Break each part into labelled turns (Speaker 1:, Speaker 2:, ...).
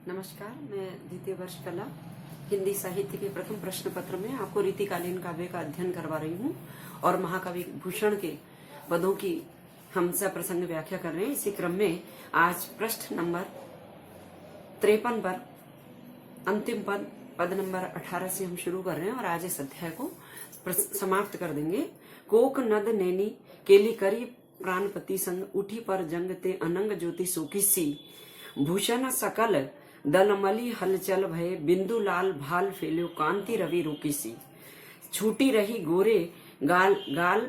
Speaker 1: नमस्कार, मैं द्वितीय वर्ष कला हिंदी साहित्य के प्रथम प्रश्न पत्र में आपको रीतिकालीन काव्य का अध्ययन करवा रही हूँ और महाकवि भूषण के पदों की हम सप्रसंग व्याख्या कर रहे हैं। इसी क्रम में आज पृष्ठ नंबर 53 पर अंतिम पद नंबर 18 से हम शुरू कर रहे हैं और आज इस अध्याय को समाप्त कर देंगे। कोक नद नैनी केली करी प्राणपति संग उठी पर जंग ते अनंग ज्योति सोखी सी भूषण सकल दलमली हलचल भय बिंदु लाल भाल फेल्यो कांति रवि रोकी सी छूटी रही गोरे गाल गाल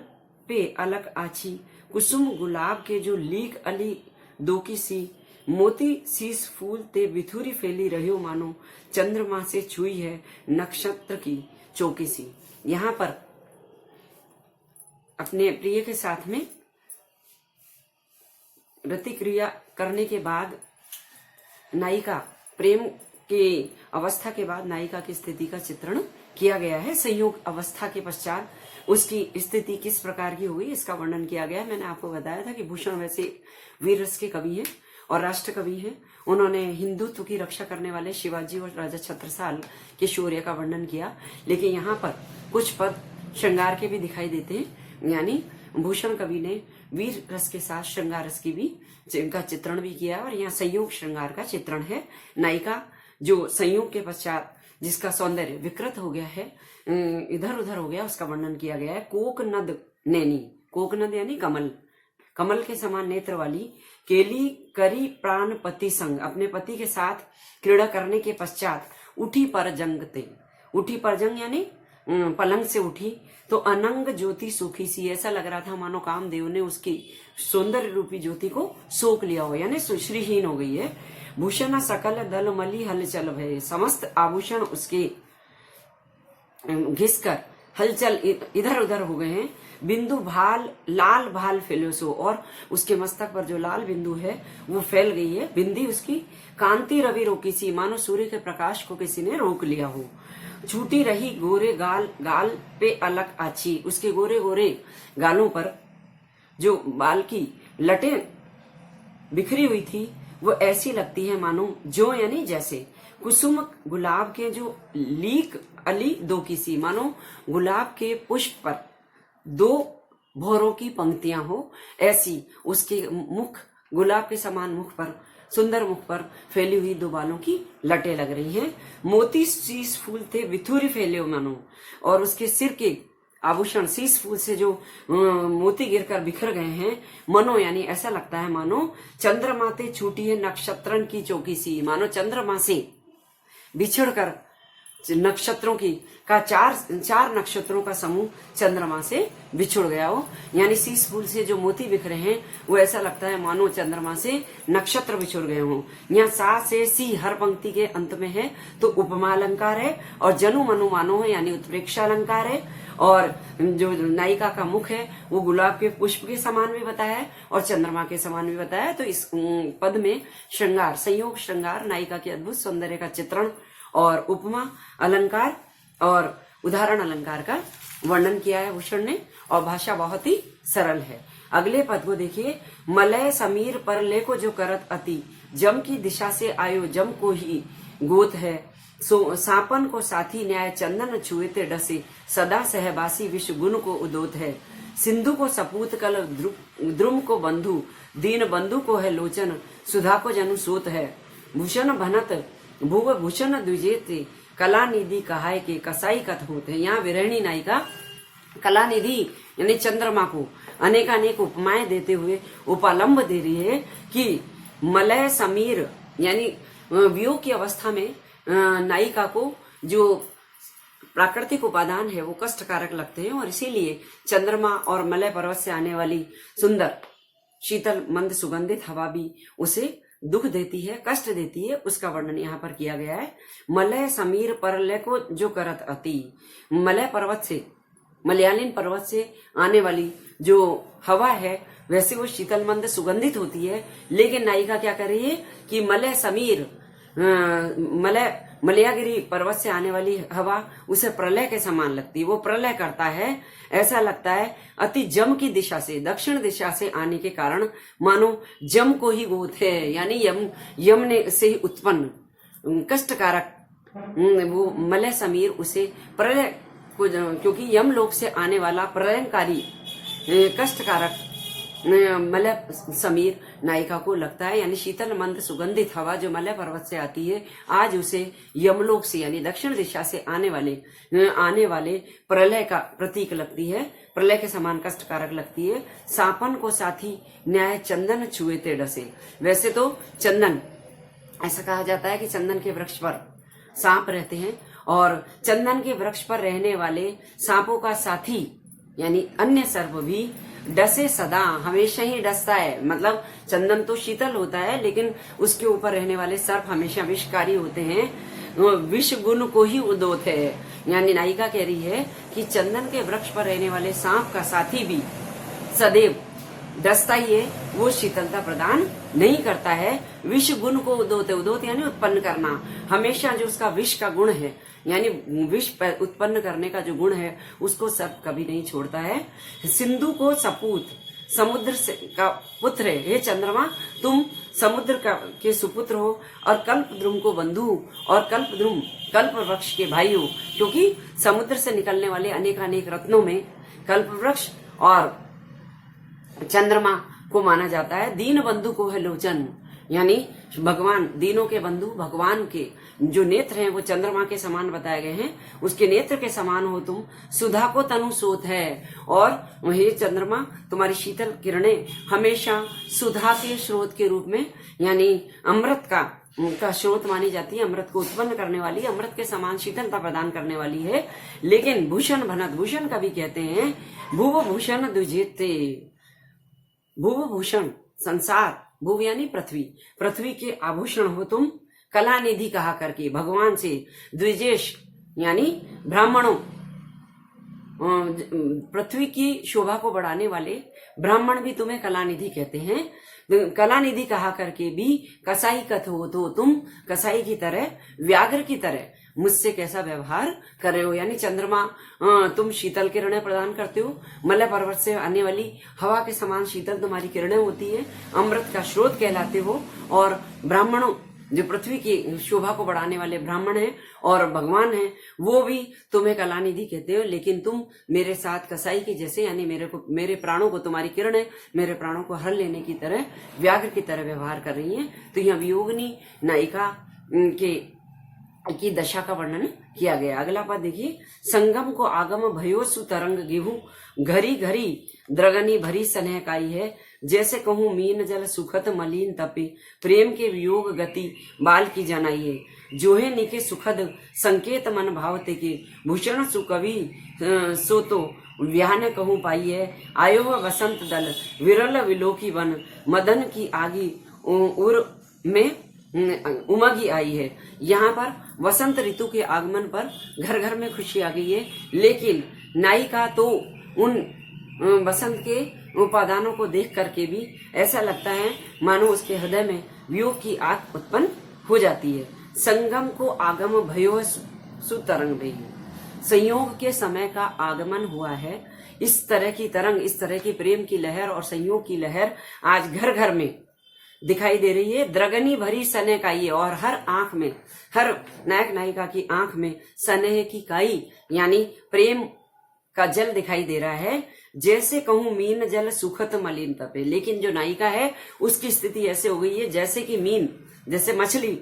Speaker 1: पे अलग आछी कुसुम गुलाब के जो लीक अली दोकी सी मोती शीस फूल ते बिथुरी फैली रहियो मानो चंद्रमा से छुई है नक्षत्र की चौकी सी। यहाँ पर अपने प्रिय के साथ में रति क्रिया करने के बाद नायिका प्रेम की अवस्था के बाद नायिका की स्थिति का चित्रण किया गया है। संयोग अवस्था के पश्चात उसकी स्थिति किस प्रकार की हुई इसका वर्णन किया गया है। मैंने आपको बताया था कि भूषण वैसे वीर रस के कवि हैं और राष्ट्र कवि हैं। उन्होंने हिंदुत्व की रक्षा करने वाले शिवाजी और राजा छत्रसाल के शौर्य का वर्णन किया, लेकिन यहाँ पर कुछ पद श्रृंगार के भी दिखाई देते हैं। यानी भूषण कवि ने वीर रस के साथ श्रृंगार रस की भी का चित्रण भी किया और यहाँ संयोग श्रृंगार का चित्रण है। नायिका जो संयोग के पश्चात जिसका सौंदर्य विकृत हो गया है, इधर उधर हो गया, उसका वर्णन किया गया है। कोक नद नैनी, कोक नद यानी कमल, कमल के समान नेत्र वाली केली करी प्राण पति संग, अपने पति के साथ क्रीड़ा करने के पश्चात उठी पर जंग ते, उठी पर जंग यानी पलंग से उठी तो अनंग ज्योति सूखी सी, ऐसा लग रहा था मानो कामदेव ने उसकी सौंदर्य रूपी ज्योति को सोख लिया हो, यानी श्रीहीन हो गई है। भूषण सकल दल मली हलचल भय, समस्त आभूषण उसके घिसकर हलचल इधर उधर हो गए हैं। बिंदु भाल लाल भाल फैलो सो, और उसके मस्तक पर जो लाल बिंदु है वो फैल गई है। बिंदी उसकी कांति रवि रोकी सी, मानो सूर्य के प्रकाश को किसी ने रोक लिया हो। छूटी रही गोरे गाल गाल पे अलग आछी, उसके गोरे गोरे गालों पर जो बाल की लटें बिखरी हुई थी वो ऐसी लगती है मानो जो यानी जैसे कुसुम गुलाब के जो लीक अली दो की सी, मानो गुलाब के पुष्प पर दो भौरों की पंक्तियां हो, ऐसी उसके मुख गुलाब के समान मुख पर, सुंदर मुख पर फैली हुई दो बालों की लटें लग रही हैं। मोती शीस फूल थे बिथुरी फैले मानो, और उसके सिर के आभूषण शीस फूल से जो मोती गिरकर बिखर गए हैं। मनो यानी ऐसा लगता है मानो चंद्रमा ते छूटी है नक्षत्रन की चौकी सी, मानो चंद्रमा से बिछड़कर नक्षत्रों की का चार नक्षत्रों का समूह चंद्रमा से बिछुड़ गया हो। यानी शीस फूल से जो मोती बिखरे हैं वो ऐसा लगता है मानो चंद्रमा से नक्षत्र बिछुड़ गए हों। यहाँ सा से सी हर पंक्ति के अंत में है तो उपमा अलंकार है, और जनु मनु मानो है यानी उत्प्रेक्षा अलंकार है। और जो नायिका का मुख है वो गुलाब के पुष्प के समान भी बताया है और चंद्रमा के समान भी बताया है। तो इस पद में श्रृंगार, संयोग श्रृंगार, नायिका के अद्भुत सौंदर्य का चित्रण और उपमा अलंकार और उदाहरण अलंकार का वर्णन किया है भूषण ने, और भाषा बहुत ही सरल है। अगले पद को देखिए। मलय समीर पर ले को जो करत अति, जम की दिशा से आयो जम को ही गोत है। सो सापन को साथी न्याय चंदन छुए ते डसे, सदा सहबासी विश्व गुण को उदोत है। सिंधु को सपूत कल द्रुम को बंधु, दीन बंधु को है लोचन, सुधा को जनु सोत है। भूषण भनत भुव भूषण द्विजेते, कला निधि कहाय के कसाई कथ होते। यहाँ विरहिणी नायिका कला निधि यानी चंद्रमा को अनेकानेक उपमाएं देते हुए उपालंब दे रही है कि मलय समीर यानी वियोग की अवस्था में नायिका को जो प्राकृतिक उपादान है वो कष्टकारक लगते हैं, और इसीलिए चंद्रमा और मलय पर्वत से आने वाली सुंदर शीतल मंद सुगंधित हवा भी उसे दुख देती है, कष्ट देती है। उसका वर्णन यहाँ पर किया गया है। मलय समीर परलय को जो करत अति, मलय पर्वत से, मलयालिन पर्वत से आने वाली जो हवा है वैसे वो शीतल मंद सुगंधित होती है, लेकिन नायिका क्या कर रही है कि मलय समीर मलयागिरी पर्वत से आने वाली हवा उसे प्रलय के समान लगती है, वो प्रलय करता है। ऐसा लगता है अति जम की दिशा से, दक्षिण दिशा से आने के कारण मानो जम को ही गोद है, यानी यम ने से ही उत्पन्न कष्टकारक वो मलय समीर उसे प्रलय को, क्योंकि यमलोक से आने वाला प्रलयकारी कष्टकारक मलय समीर नायिका को लगता है, यानी शीतल मंद सुगंधित हवा जो मलय पर्वत से आती है, आज उसे यमलोक से यानी दक्षिण दिशा से आने वाले प्रलय का प्रतीक लगती है, प्रलय के समान कष्टकारक लगती है। सांपन को साथी न्याय चंदन छुए ते डसे। वैसे तो चंदन, ऐसा कहा जाता है कि चंदन के वृक्ष पर सांप रहते हैं और चंदन के वृक्ष पर रहने वाले सांपों का साथी यानी अन्य सर्प भी डसे सदा, हमेशा ही डसता है। मतलब चंदन तो शीतल होता है, लेकिन उसके ऊपर रहने वाले सर्प हमेशा विषकारी होते हैं, विष गुण को ही उदोत है। यानी नायिका कह रही है कि चंदन के वृक्ष पर रहने वाले सांप का साथी भी सदैव डसता ही है, वो शीतलता प्रदान नहीं करता है। विष गुण को उदोत यानी उत्पन्न करना, हमेशा जो उसका विष का गुण है यानी विष उत्पन्न करने का जो गुण है उसको सर्प कभी नहीं छोड़ता है। सिंधु को सपूत, समुद्र से का पुत्र है, हे चंद्रमा तुम समुद्र के सुपुत्र हो, और कल्पद्रुम को बंधु और कल्पद्रुम कल्प वृक्ष के भाई हो, क्योंकि समुद्र से निकलने वाले अनेक रत्नों में कल्प वृक्ष और चंद्रमा को माना जाता है। दीन बंधु को है लोचन, यानी भगवान, दीनों के बंधु भगवान के जो नेत्र हैं वो चंद्रमा के समान बताए गए हैं, उसके नेत्र के समान हो तुम। सुधा को तनु सोत है, और हे चंद्रमा तुम्हारी शीतल किरणें हमेशा सुधा के स्रोत के रूप में यानी अमृत का स्रोत मानी जाती है, अमृत को उत्पन्न करने वाली, अमृत के समान शीतलता प्रदान करने वाली है। लेकिन भूषण भनत, भूषण कभी कहते हैं भुव भूषण द्विजेते, भुव भूषण संसार, भुव यानी पृथ्वी के आभूषण हो तुम, कला निधि कहा करके भगवान से द्विजेश यानी ब्राह्मणों, पृथ्वी की शोभा को बढ़ाने वाले ब्राह्मण भी तुम्हें कलानिधि कहते हैं। कलानिधि कहा करके भी कसाई कथ हो तो तुम कसाई की तरह, व्याघ्र की तरह मुझसे कैसा व्यवहार कर रहे हो। यानी चंद्रमा तुम शीतल किरणें प्रदान करते हो, मलय पर्वत से आने वाली हवा के समान शीतल तुम्हारी किरणें होती है, अमृत का स्रोत कहलाते हो, और ब्राह्मणों जो पृथ्वी की शोभा को बढ़ाने वाले ब्राह्मण हैं और भगवान हैं वो भी तुम्हें कलानिधि कहते हो। लेकिन तुम मेरे साथ कसाई के जैसे यानी मेरे प्राणों को, तुम्हारी किरणें मेरे प्राणों को हर लेने की तरह, व्याघ्र की तरह व्यवहार कर रही हैं। तो यह वियोगिनी नायिका की दशा का वर्णन किया गया। अगला पद देखिए, संगम को आगम भयो सुतरंग गेहू, घरी घरी द्रगनी भरी स्नेह काई है, जैसे कहूं मीन जल सुखत मलिन तपे, प्रेम के वियोग गति बाल की जनाई है, जोहे निके सुखद संकेत मन भावते के, भूषण सुकवि सो तो व्यान कहूं पाई है, आयो वसंत दल विरल विलोकी वन, मदन की आगी उर में उमगी आई है। यहाँ पर वसंत ऋतु के आगमन पर घर घर में खुशी आ गई है, लेकिन नायिका तो उन वसंत के उपादानों को देख करके भी ऐसा लगता है मानो उसके हृदय में वियोग की आग उत्पन्न हो जाती है। संगम को आगम भयो सुतरंग भई, संयोग के समय का आगमन हुआ है। इस तरह की तरंग, इस तरह की प्रेम की लहर और संयोग की लहर आज घर घर में दिखाई दे रही है। द्रगनी भरी स्नेह काई, और हर आंख में, हर नायक नायिका की आंख में स्नेह की काई यानी प्रेम का जल दिखाई दे रहा है। जैसे कहूं मीन जल सुखत मलिन तपे, लेकिन जो नायिका है उसकी स्थिति ऐसे हो गई है जैसे कि मीन, जैसे मछली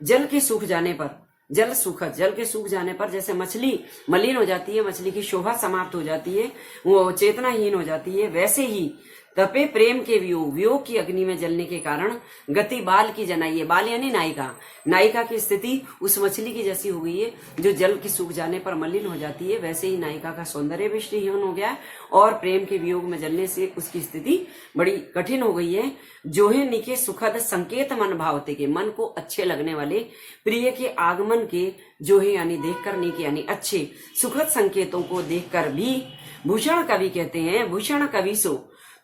Speaker 1: जल के सूख जाने पर, जल सुखत, जल के सूख जाने पर जैसे मछली मलिन हो जाती है, मछली की शोभा समाप्त हो जाती है, वो चेतनाहीन हो जाती है, वैसे ही तपे प्रेम के वियोग, वियोग की अग्नि में जलने के कारण गति बाल की जनाई है। बाल यानी नायिका, नायिका की स्थिति उस मछली की जैसी हो गई है जो जल के सूख जाने पर मलिन हो जाती है। वैसे ही नायिका का सौंदर्य भी श्रीहीन हो गया और प्रेम के वियोग में जलने से उसकी स्थिति बड़ी कठिन हो गई है। जोहे निके सुखद संकेत मन भावते के, मन को अच्छे लगने वाले प्रिय के आगमन के, जोहे यानी देखकर, निके यानी अच्छे सुखद संकेतों को देखकर भी भूषण कवि कहते हैं। भूषण कवि सो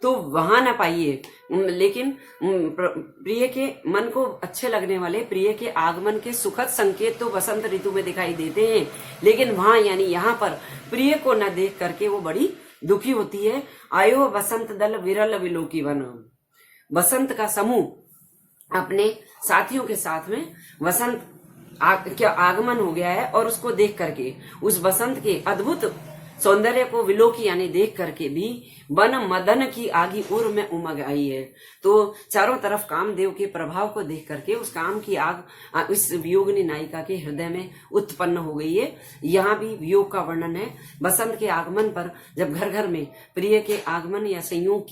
Speaker 1: तो वहां न पाइए, लेकिन प्रिय के मन को अच्छे लगने वाले प्रिय के आगमन के सुखद संकेत तो वसंत ऋतु में दिखाई देते हैं, लेकिन वहां यानी यहाँ पर प्रिय को न देख करके वो बड़ी दुखी होती है। आयो वसंत दल विरल विलोकी वन, वसंत का समूह अपने साथियों के साथ में वसंत क्या आगमन हो गया है, और उसको देख करके उस बसंत के अद्भुत सौंदर्य को विलोकी यानी देख करके भी वन मदन की आगी उर में उमग आई है। तो चारों तरफ कामदेव के प्रभाव को देख करके उस काम की आग इस वियोगिनी नायिका के हृदय में उत्पन्न हो गई है। यहाँ भी वियोग का वर्णन है। बसंत के आगमन पर जब घर घर में प्रिय के आगमन या संयोग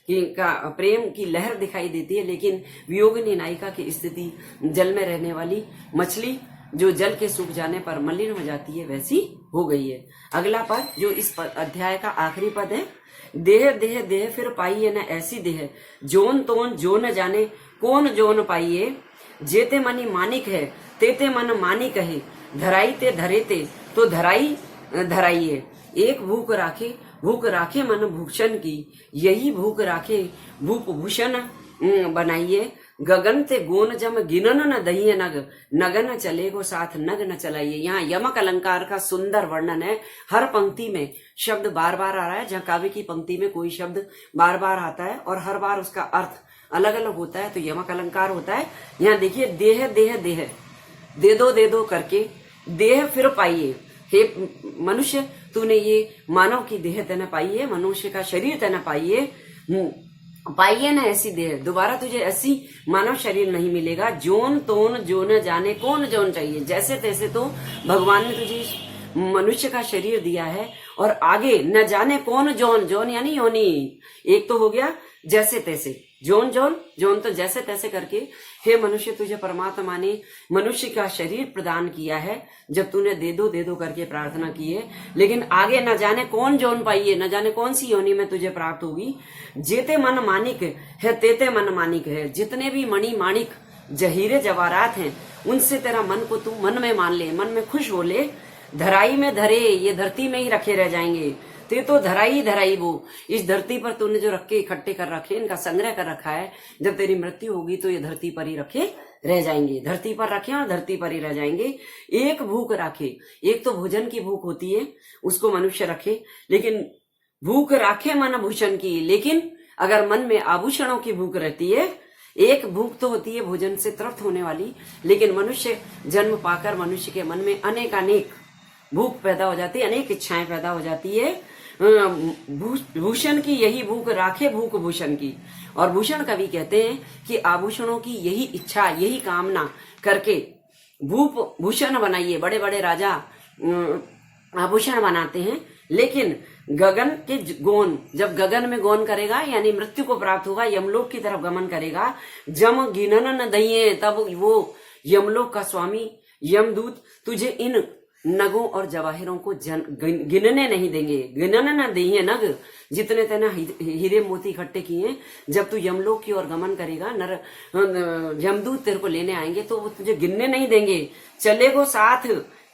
Speaker 1: का प्रेम की लहर दिखाई देती है, लेकिन वियोगिनी नायिका की स्थिति जल में रहने वाली मछली जो जल के सूख जाने पर मलिन हो जाती है, वैसी हो गई है। अगला पद जो इस अध्याय का आखिरी पद है, देह देह देह फिर पाइए न ऐसी देह, जोन तोन जो न जाने कौन जोन पाइए, जेते मनी मानिक है तेते मन मानिक है, धराई ते धरे ते तो धराई धराइए। एक भूख राखे मन भूषण की, यही भूख राखे भूप भूषण बनाइए। गगन ते गोन जम गिनन न दहिए नग, नगन चले को साथ नग न चलाइए। यहाँ यमक अलंकार का सुंदर वर्णन है। हर पंक्ति में शब्द बार बार आ रहा है। जहाँ काव्य की पंक्ति में कोई शब्द बार बार आता है और हर बार उसका अर्थ अलग अलग होता है, तो यमक अलंकार होता है। यहाँ देखिए, देह देह देह, दे दो करके देह फिर पाइए। हे मनुष्य, तूने ये मानव की देह तेने पाई है, मनुष्य का शरीर तेने पाइए, पाइए ना ऐसी देह, दोबारा तुझे ऐसी मानव शरीर नहीं मिलेगा। जोन तोन जो न जाने कौन जोन चाहिए, जैसे तैसे तो भगवान ने तुझे मनुष्य का शरीर दिया है, और आगे न जाने कौन जोन, जोन यानी योनि, एक तो हो गया जैसे तैसे, जोन जोन जोन तो जैसे तैसे करके, हे मनुष्य तुझे परमात्मा ने मनुष्य का शरीर प्रदान किया है जब तूने दे दो करके प्रार्थना की है। लेकिन आगे न जाने कौन जोन पाइए, न जाने कौन सी योनि में तुझे प्राप्त होगी। जेते मन मानिक है तेते मन मानिक है, जितने भी मणि माणिक जहीरे जवाहरात हैं उनसे तेरा मन को तू मन में मान ले, मन में खुश हो ले। धराई में धरे, ये धरती में ही रखे रह जाएंगे। ते तो धराई वो, इस धरती पर तूने जो रखे इकट्ठे कर रखे, इनका संग्रह कर रखा है, जब तेरी मृत्यु होगी तो ये धरती पर ही रखे रह जाएंगे, धरती पर रखे और धरती पर ही रह जाएंगे। एक भूख राखे, एक तो भोजन की भूख होती है, उसको मनुष्य रखे, लेकिन भूख राखे मन भूषण की, लेकिन अगर मन में आभूषणों की भूख रहती है, एक भूख तो होती है भोजन से तृप्त होने वाली, लेकिन मनुष्य जन्म पाकर मनुष्य के मन में अनेक भूख पैदा हो जाती है, अनेक इच्छाएं पैदा हो जाती है। भूषण की यही भूख राखे भूख भूषण की, और भूषण कवि कहते हैं कि आभूषणों की यही इच्छा, यही कामना करके भूप भूषण बनाइए। बड़े बड़े राजा आभूषण बनाते हैं, लेकिन गगन के गोन, जब गगन में गोन करेगा यानी मृत्यु को प्राप्त होगा, यमलोक की तरफ गमन करेगा, जम गिनन न दइए, तब वो यमलोक का स्वामी यमदूत तुझे इन नगों और जवाहिरों को गिनने नहीं देंगे। गिनने न देंगे नग, जितने तेना हीरे मोती इकट्ठे किए, जब तू यमलोक की ओर गमन करेगा, यमदूत तेरे को लेने आएंगे तो वो तुझे गिनने नहीं देंगे। चलेगो साथ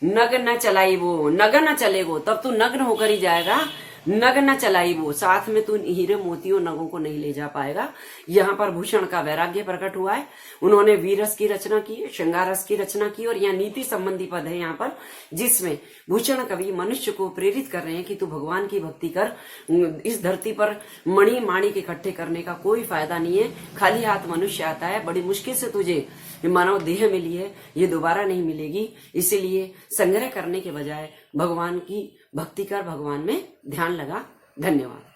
Speaker 1: नग न चलाई वो, नग न चलेगो, तब तू नग्न होकर ही जाएगा। नग न चलाई वो, साथ में तू हीरे मोतियों नगों को नहीं ले जा पाएगा। यहाँ पर भूषण का वैराग्य प्रकट हुआ है। उन्होंने वीरस की रचना की, श्रृंगार रस की रचना की, और यहाँ नीति संबंधी पद है यहाँ पर, जिसमें भूषण कवि मनुष्य को प्रेरित कर रहे हैं कि तू भगवान की भक्ति कर। इस धरती पर मणि माणिक इकट्ठे करने का कोई फायदा नहीं है। खाली हाथ मनुष्य आता है, बड़ी मुश्किल से तुझे मानव देह मिली है, ये दोबारा नहीं मिलेगी। इसीलिए संग्रह करने के बजाय भगवान की भक्ति कर, भगवान में ध्यान लगा। धन्यवाद।